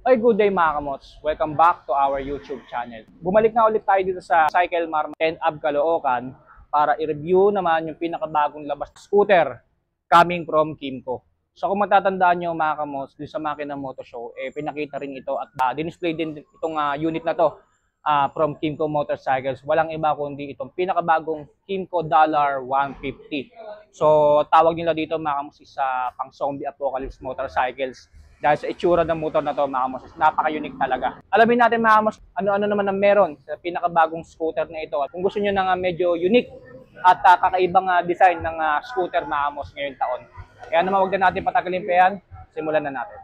Oy, good day mga kamots. Welcome back to our YouTube channel. Bumalik na ulit tayo dito sa Cycle Mart and Ab Caloocan para i-review naman yung pinakabagong labas na scooter coming from Kymco. So kung matatandaan nyo mga kamots, dito sa Makina Moto Show, pinakita rin ito at dinisplay din itong unit na to from Kymco Motorcycles. Walang iba kundi itong pinakabagong Kymco $150. So tawag nila dito mga kamots sa pang zombie apocalypse motorcycles. Dahil sa itsura ng motor na to mga kamos, napaka-unique talaga. Alamin natin mga kamos, ano-ano naman ang meron sa pinakabagong scooter na ito. At kung gusto nyo ng medyo unique at kakaibang design ng scooter mga kamos ngayong taon. Kaya naman huwag na natin patagalin pa yan, simulan na natin.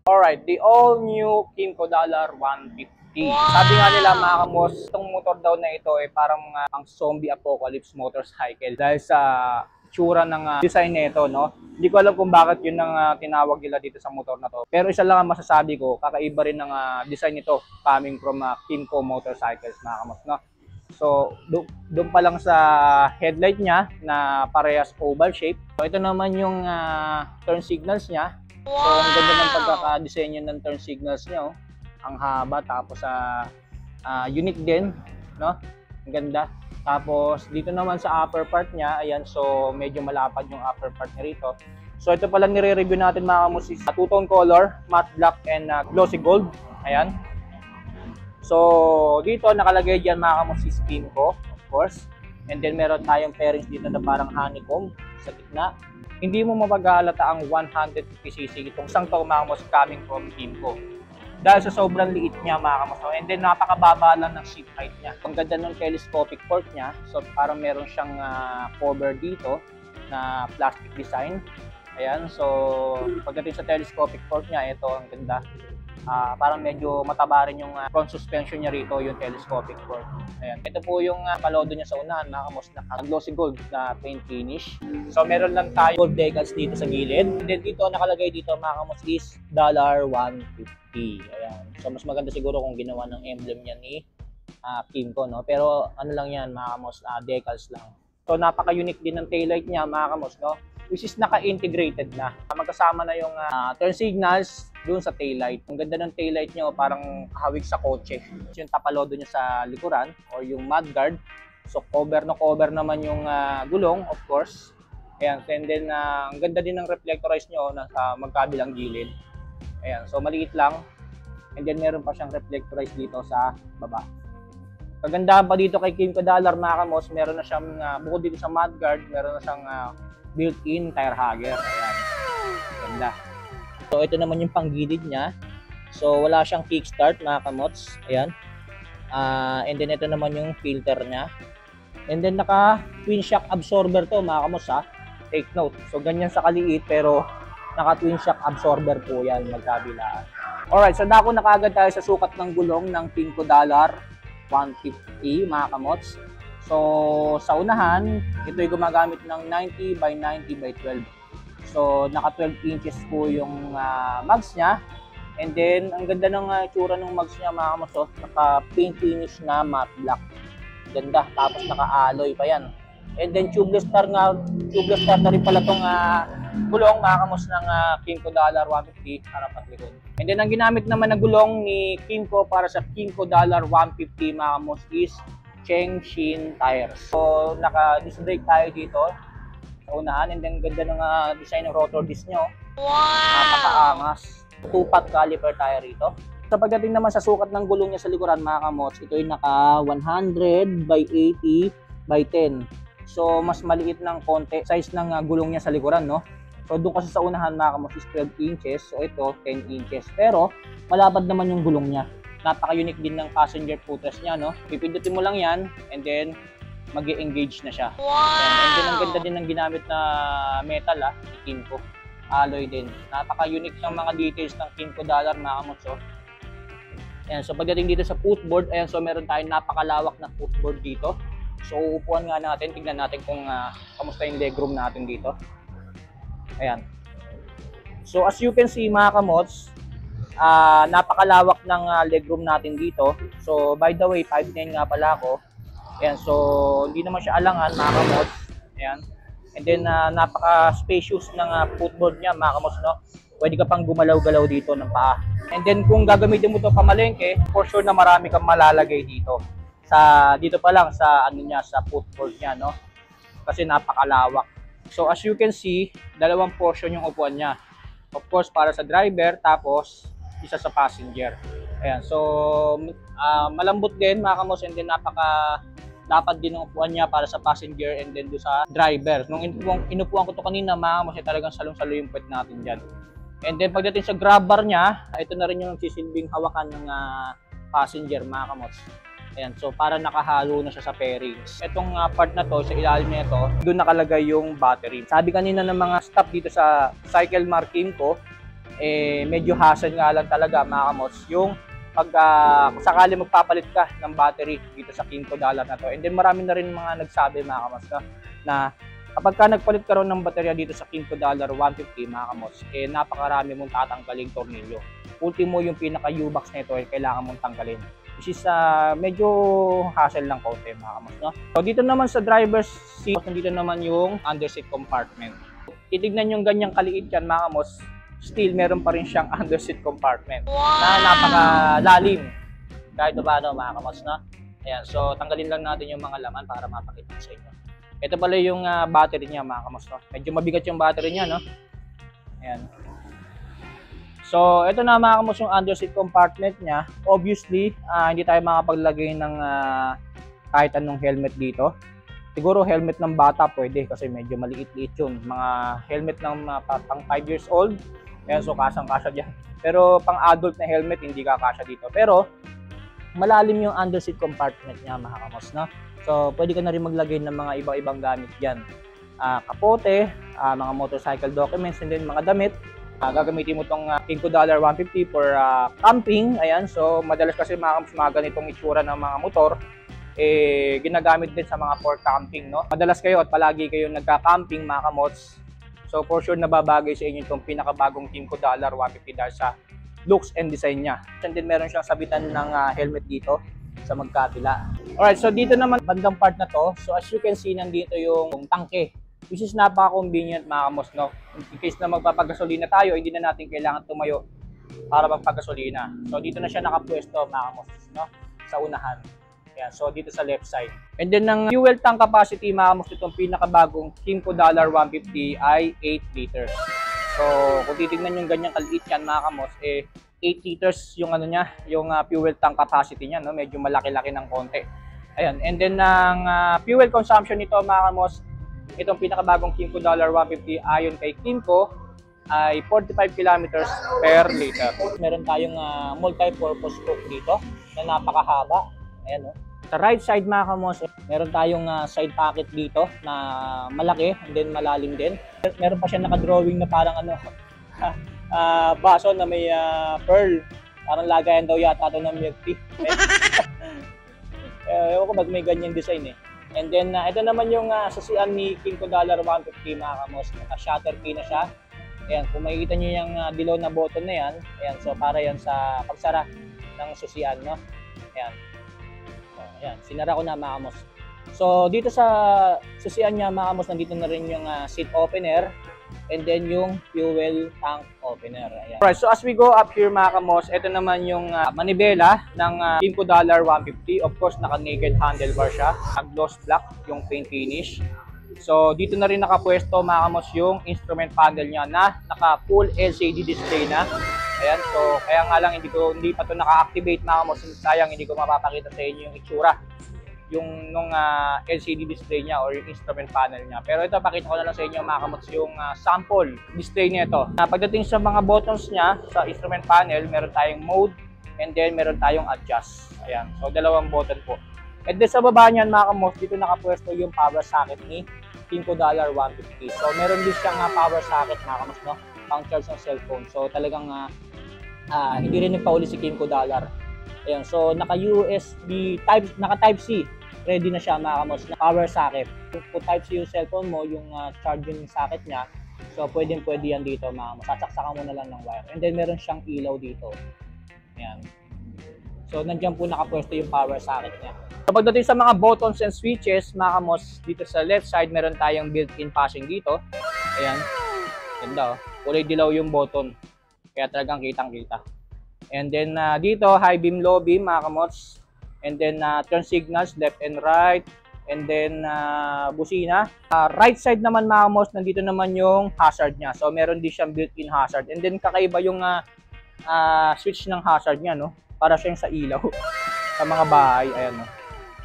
Alright, the all-new Kymco $150. Wow! Sabi nga nila mga kamos, itong motor daw na ito ay parang ang zombie apocalypse motorcycle dahil sa itsura ng design nito, no? Hindi ko alam kung bakit yun ang tinawag nila dito sa motor na to. Pero isa lang ang masasabi ko, kakaiba rin ng design nito coming from Kymco Motorcycles mga kamos, no? So, doon pa lang sa headlight niya na parehas oval shape. So, ito naman yung turn signals niya. So, ang ganda ng pagkakadesenyo ng turn signals niya, oh. Ang haba, tapos unique din, no? Ang ganda. Tapos dito naman sa upper part niya, ayan, so medyo malapad yung upper part niya rito. So ito pala nire-review natin mga kamus is two-tone color, matte black and glossy gold. Ayan. So dito nakalagay diyan mga kamus is Kymco, of course. And then meron tayong pairings dito na parang honeycomb sa gitna. Hindi mo mapaghalata ang 150cc itong isang to mga kamus coming from Kymco. Dahil sa sobrang liit niya mga kamaso. And then napakababa lang ng seat height niya. Ang ganda ng telescopic port niya. So parang meron siyang cover dito na plastic design. Ayan. So pagdating sa telescopic port niya, ito ang ganda. Parang medyo mataba rin yung front suspension niya rito, yung telescopic port. Ayan. Ito po yung palodo niya sa unahan, mga kamos, na glossy gold na paint finish. So meron lang tayo gold decals dito sa gilid. And then dito nakalagay dito mga kamos is $150. Ayan. So mas maganda siguro kung ginawa ng emblem niya ni Kymco, no? Pero ano lang yan mga kamos, decals lang. So napaka-unique din ng taillight niya mga kamos, no? Which is naka-integrated na. Magkasama na yung turn signals doon sa taillight. Ang ganda ng taillight nyo, parang hawig sa kotse. Yung tapalodo nyo sa likuran or yung mudguard. So cover naman yung gulong, of course. Ayan. And then ang ganda din ng reflectorize nyo sa magkabilang gilid. Ayan. So maliit lang. And then meron pa siyang reflectorize dito sa baba. Kagandahan pa dito kay Kymco mga kamos, meron na siyang bukod dito sa mudguard, meron na siyang built-in tire hugger. Ayan. Ganda. So ito naman yung panggilid niya. So wala siyang kickstart mga kamots. Ayan. And then ito naman yung filter niya. And then naka twin shock absorber to mga kamots ha. Take note. So ganyan sa kaliit pero naka twin shock absorber po yan magkabilaan. Alright, so dako na kaagad tayo sa sukat ng gulong ng Kymco $150 mga kamots. So sa unahan, ito ay gumagamit ng 90 by 90 by 12. So naka 12 inches po yung mags niya. And then ang ganda ng itsura ng mags niya mga kamos, naka paint finish na matte black. Ganda, tapos naka-alloy pa yan. And then tubeless star na rin pala tong gulong mga kamos ng Kymco $150 harap at likod. And then ang ginamit naman na gulong ni Kymco para sa Kymco $150 mga kamos is Chengshin tires. So naka-disc brake tayo dito sa unahan, and then ganda ng design ng rotor disc nyo. Wow! Napakaangas. 2-pot caliper tayo rito. Sa pagdating naman sa sukat ng gulong niya sa likuran mga kamots, ito ay naka 100 by 80 by 10. So mas maliit ng konti size ng gulong niya sa likuran, no? So doon kasi sa unahan mga kamots is 12 inches, so ito 10 inches. Pero malapad naman yung gulong niya. Napaka-unique din ng passenger footrest niya, no? Pipindutin mo lang yan, and then mag-e-engage na siya. Wow! And then ang ganda din ng ginamit na metal ni Kymco. Alloy din. Napaka-unique ng mga details ng Kymco mga kamos. Ayan, so pagdating dito sa footboard, ayan, so meron tayong napakalawak na footboard dito. So uupuan nga natin, tignan natin kung kamusta yung legroom natin dito. Ayan. So as you can see mga kamots, Napakalawak ng legroom natin dito. So by the way, 5'9" nga pala ako. Ayan, so hindi naman siya alangan mga kamots. Ayan. And then napaka-spacious ng footboard niya mga kamots, no? Pwede ka pang gumalaw-galaw dito ng paa. And then kung gagamitin mo 'to pamalengke, for sure na marami kang malalagay dito. Dito pa lang sa niya, sa footboard niya, no? Kasi napakalawak. So as you can see, dalawang portion yung upuan niya. Of course para sa driver, tapos isa sa passenger. Ayan, so malambot din mga kamots, and then dapat din ang upuan niya para sa passenger and then do sa driver. Nung inupuan ko to kanina mga kamots, talagang salong-salo yung puwet natin dyan. And then pagdating sa grab bar niya, ito na rin yung sisilbing hawakan ng passenger mga kamots. Ayan, so para nakahalo na siya sa fairings. Itong part na to, sa ilalim nito, doon nakalagay yung battery. Sabi kanina ng mga staff dito sa Cycle Marking ko, medyo hassle nga lang talaga mga kamots, yung kung sakali magpapalit ka ng battery dito sa $5 na to. And then marami na rin mga nagsabi mga kamots na kapag ka nagpalit ka rin ng baterya dito sa $5, 150 mga kamots, napakarami mong tatanggaling tornilyo. Ultimo yung pinaka U-box na ito kailangan mong tanggalin. Which is medyo hassle lang konti mga kamots, no? So dito naman sa driver's seat, nandito naman yung underseat compartment. Titignan yung ganyang kaliit yan mga kamots, still meron pa rin siyang underseat compartment na napakalalim kahit paano mga kamots, no? Ayan, so tanggalin lang natin yung mga laman para mapakita sa inyo. Ito pala yung battery niya mga kamots, no? Medyo mabigat yung battery niya, no? Ayan. So, ito na mga kamots yung underseat compartment niya. Obviously, hindi tayo makapaglagay ng kahit anong helmet dito. Siguro helmet ng bata pwede kasi medyo maliit-liit yun. Mga helmet ng pang 5 years old, ayan, so kasang-kasya dyan. Pero pang adult na helmet, hindi kakasya dito. Pero, malalim yung underseat compartment niya mga kamots, no? So, pwede ka na rin maglagay ng mga ibang-ibang gamit dyan. Kapote, mga motorcycle documents, and then mga damit. Gagamitin mo itong $5 $150 for camping. Ayan, so madalas kasi mga ganitong itsura ng mga motor ginagamit din sa mga for camping, no? Madalas kayo at palagi kayo nagka-camping mga kamots. So for sure nababagay sa inyo itong pinakabagong $5 $150 sa looks and design niya. And then meron siyang sabitan ng helmet dito sa magkabila. Alright, so dito naman bandang part na to. So as you can see, nandito yung tangke, which is napaka-convenient mga kamots, no? In case na magpapagasolina tayo, hindi na natin kailangan tumayo para magpagasolina. So dito na siya nakapwesto mga kamots, no? Sa unahan. Yan, so dito sa left side. And then ng fuel tank capacity mga kamots, itong pinakabagong $5 $150 ay 8 liters. So kung titignan yung ganyang kaliit yan mga kamots, 8 liters yung niya, yung fuel tank capacity niya, no? Medyo malaki-laki ng konti. Ayan, and then ng fuel consumption nito mga kamots, itong pinakabagong $5 $150 ayon kay Kimco ay 45 kilometers per liter. Meron tayong multi-purpose hook dito na napakahaba. Ayan, no? Sa right side mga kamots, meron tayong side pocket dito na malaki and then malalim din. Meron pa siya nakadrawing na parang baso na may pearl. Parang lagayan daw yata ito ng milk tea. Ewan ko ba't may ganyan design eh. And then, ito naman yung sasian ni $5 $150 mga kamots. Naka-shutter key na siya. Ayan, kung makikita nyo yung below na button na yan, ayan, so para yan sa pagsara ng sasian, no? Ayan. So, ayan, sinara ko na mga kamots. So, dito sa sasian niya mga kamots, nandito na rin yung seat opener. And then yung fuel tank opener. Ayan. Alright, so as we go up here mga kamots, ito naman yung manibela ng $5 $150. Of course, naka-naked handlebar siya. Gloss black yung paint finish. So dito na rin nakapwesto mga kamots yung instrument panel niya na naka-full LCD display na. Ayan, so kaya nga lang hindi pa to naka-activate mga kamots. Sayang hindi ko mapapakita sa inyo yung itsura yung nung LCD display niya or yung instrument panel niya. Pero ito, pakita ko na lang sa inyo mga kamots yung sample display niya ito. Pagdating sa mga buttons niya sa instrument panel, meron tayong mode and then meron tayong adjust. Ayan, so dalawang button po. And then sa baba niyan mga kamots, dito nakapwesto yung power socket ni $5 $150. So meron din siyang power socket mga kamots, no? Pang charge ng cellphone. So talagang hindi rin nagpauli si $5. Ayan, so naka-USB naka-Type C. Ready na siya mga kamots na power socket. Kung Type C yung cellphone mo, yung charging socket niya, So pwede yan dito mga amos. Sasaksakan mo na lang ng wire. And then meron siyang ilaw dito. Ayan. So nandiyan po nakapwesto yung power socket niya. So pagdating sa mga buttons and switches, mga kamos, dito sa left side meron tayong built-in passing dito. Ayan. Ganda oh. Kulay dilaw yung button. Kaya talagang kitang-kita. And then dito high beam, low beam mga kamos. And then turn signals left and right. And then busina. Right side naman mga kamos, nandito naman yung hazard niya. So meron din siyang built-in hazard. And then kakaiba yung switch ng hazard niya, no? Para siyang sa ilaw sa mga bahay. Ayan, no?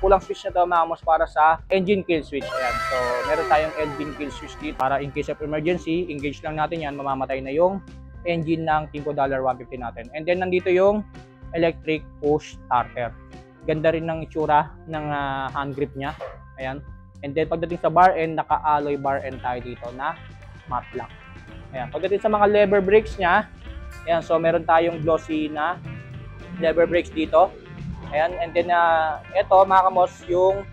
Kulang switch na to mga kamos para sa engine kill switch. Ayan. So meron tayong engine kill switch dito para in case of emergency, engage lang natin yan, mamamatay na yung engine ng Kymco $150 natin. And then nandito yung electric push starter. Ganda rin ng itsura ng hand grip niya. Ayan. And then pagdating sa bar end, naka-alloy bar end tayo dito na matte black. Ayan. Pagdating sa mga lever brakes niya, ayan, so meron tayong glossy na lever brakes dito. Ayan, and then ito mga kamos yung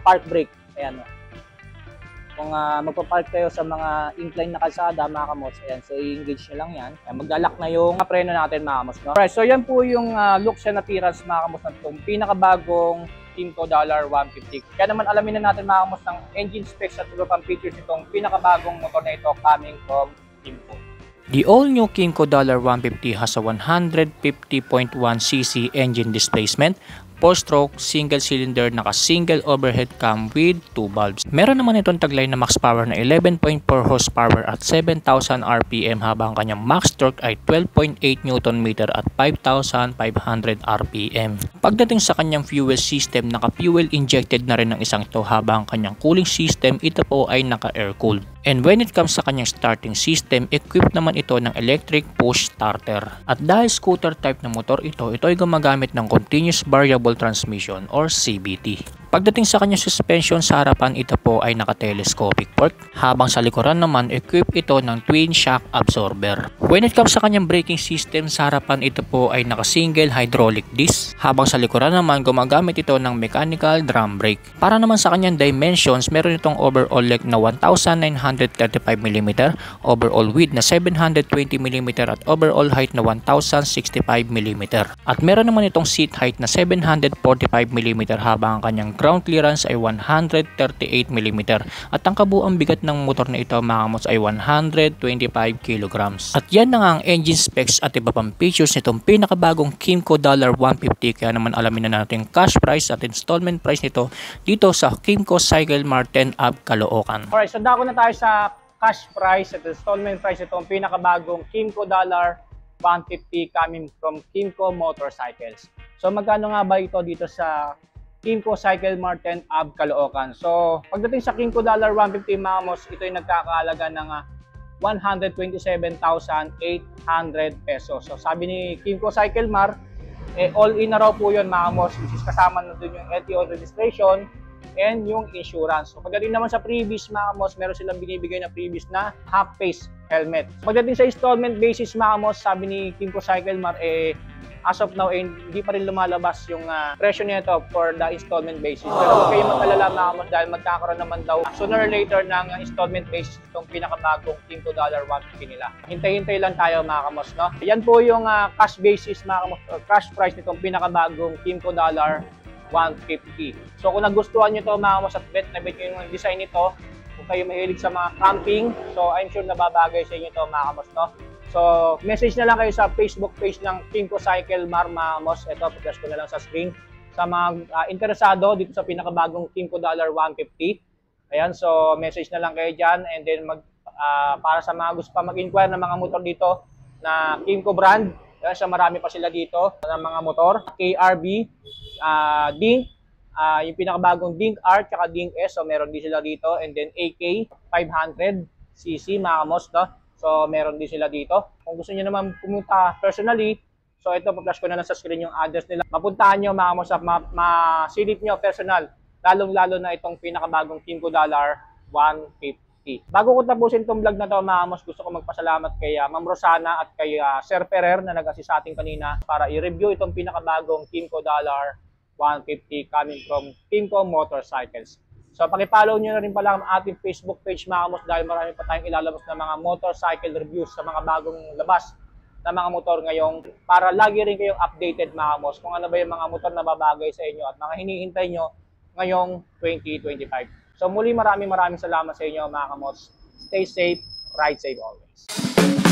park brake. Ayan. Kung magpa-park kayo sa mga incline na kalsada mga kamos, ayan, so i-engage nyo lang yan. Ayan, maglalak na yung preno natin mga kamos, no? Alright, so yan po yung looks and appearance mga kamos na itong pinakabagong Kymco $150. Kaya naman alamin na natin mga kamos ng engine specs at iba pang features itong pinakabagong motor na ito coming from Kymco. The all-new Kymco $150 has a 150.1cc engine displacement, 4-stroke, single-cylinder, naka-single overhead cam with 2 valves. Meron naman itong taglay na max power na 11.4 horsepower at 7,000 RPM habang kanyang max torque ay 12.8 Nm at 5,500 RPM. Pagdating sa kanyang fuel system, naka-fuel injected na rin ng isang ito habang kanyang cooling system ito po ay naka-air-cooled. And when it comes sa kanyang starting system, equipped naman ito ng electric push starter. At dahil scooter type na motor ito ay gumagamit ng continuous variable transmission or CVT. Pagdating sa kanyang suspension sa harapan, ito po ay naka-telescopic fork, habang sa likuran naman equipped ito ng twin shock absorber. When it comes sa kanyang braking system, sa harapan ito po ay naka-single hydraulic disc, habang sa likuran naman gumagamit ito ng mechanical drum brake. Para naman sa kanyang dimensions, meron itong overall length na 1,935mm, overall width na 720mm at overall height na 1,065mm. At meron naman itong seat height na 745mm habang ang kanyang ground clearance ay 138mm at ang kabuuang bigat ng motor na ito mga kamos ay 125 kg. At yan na nga ang engine specs at iba pang features nitong pinakabagong Kymco $150. Kaya naman alamin na natin cash price at installment price nito dito sa Kymco Cycle Mart 10 Ave, Caloocan. Alright, so dako na tayo sa cash price at installment price nitong pinakabagong Kymco $150 coming from Kymco Motorcycles. So magkano nga ba ito dito sa Kymco Cycle Mart 10 Ave, Caloocan? So pagdating sa Kymco $150 mga kamos, ito ay nagkakaalaga ng 127,800 pesos. So sabi ni Kymco Cycle Mart, all in na raw po yun mga kamos, which is kasama na dun yung LTO registration and yung insurance. So pagdating naman sa previous mga kamos, meron silang binibigay na previous na half face helmet. Pagdating sa installment basis mga kamos, sabi ni Kymco Cycle Mart, as of now, hindi pa rin lumalabas yung presyo nito for the installment basis. Pero huwag kayong mag-alala mga kamos dahil magkakaroon naman daw sooner or later ng installment basis itong pinakabagong Kymco $150 nila. Hintay-hintay lang tayo mga kamos, no? Yan po yung cash basis mga kamos, or cash price nitong pinakabagong Kymco $150. So kung nagustuhan nyo to mga kamos at bet na bet nyo yung design nito, kung kayo mahilig sa mga camping, so I'm sure nababagay sa inyo to mga kamos, no? So, message na lang kayo sa Facebook page ng Kymco Cycle Mart mga kamos. Ito, pag-flash ko na lang sa screen. Sa mga interesado dito sa pinakabagong Kymco $150. Ayan, so message na lang kayo dyan. And then, para sa mga gusto pa mag-inquire ng mga motor dito na Kymco brand, ayan, so marami pa sila dito ng mga motor. KRB, Dink, yung pinakabagong Dink R, tsaka Dink S. So, meron din sila dito. And then, AK 500cc mga kamos, no? So, meron din sila dito. Kung gusto niyo naman pumunta personally, so ito, pa-flash ko na lang sa screen yung address nila. Mapuntahan nyo mga kamos at ma-silip nyo personal. Lalong-lalo na itong pinakabagong Kymco $150. Bago ko tapusin itong vlog na to mga kamos, gusto ko magpasalamat kay Ma'am Rosana at kay Sir Ferrer na nag-assist sa atin kanina para i-review itong pinakabagong Kymco $150 coming from Kymco Motorcycles. So paki-follow nyo na rin pala ang ating Facebook page mga kamos dahil marami pa tayong ilalabas na mga motorcycle reviews sa mga bagong labas na mga motor ngayong para lagi rin kayong updated mga kamos kung ano ba yung mga motor na babagay sa inyo at mga hinihintay nyo ngayong 2025. So muli maraming salamat sa inyo mga kamos. Stay safe, ride safe always.